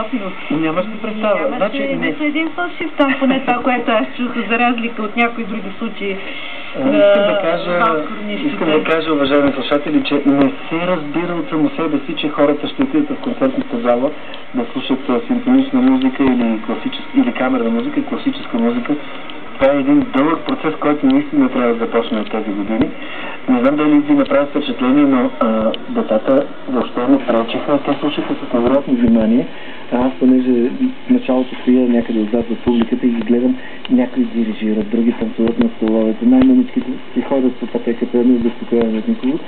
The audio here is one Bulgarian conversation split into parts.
страхотно. Нямаш си представа. Значи, не са един фалшив там, поне това, което аз чух, за разлика от някои други случаи. Искам да кажа, уважаеми слушатели, че не се разбира от само себе си, че хората ще отидат в концертната зала да слушат симфонична музика или камерна музика и класическа музика. Това е един дълъг процес, който наистина трябва да започне от тези години. Не знам дали ви направи впечатление, но децата въобще не пречиха. Те слушаха с невероятно внимание. Аз, понеже в началото стоя някъде отзад в публиката и ги гледам, някои дирижират, други танцуват на столовете, най-маличките си ходят по пътеката, не безпокояват никого.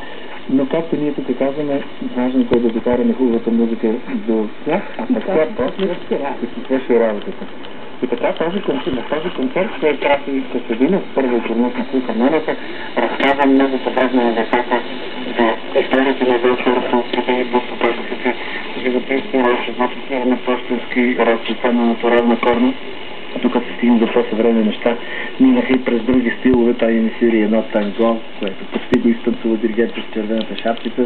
Но както ние тук казваме, важното е да докараме хубавата музика до тях, а пък тя после да си свърши работата. И така този концерт, който аз и Костадинов, първо журналист на филхармонията, разказва много подробно на децата за историята на Вълчварата, отсветени двустопасъците, живописни разшизнатите на почтенски разчица на натурална корна. Тук се стигнем до по-съвременни неща. Минаха и през други стилове, тази ми свири едно танго, което почти го изтанцува диригент с червената шапчица.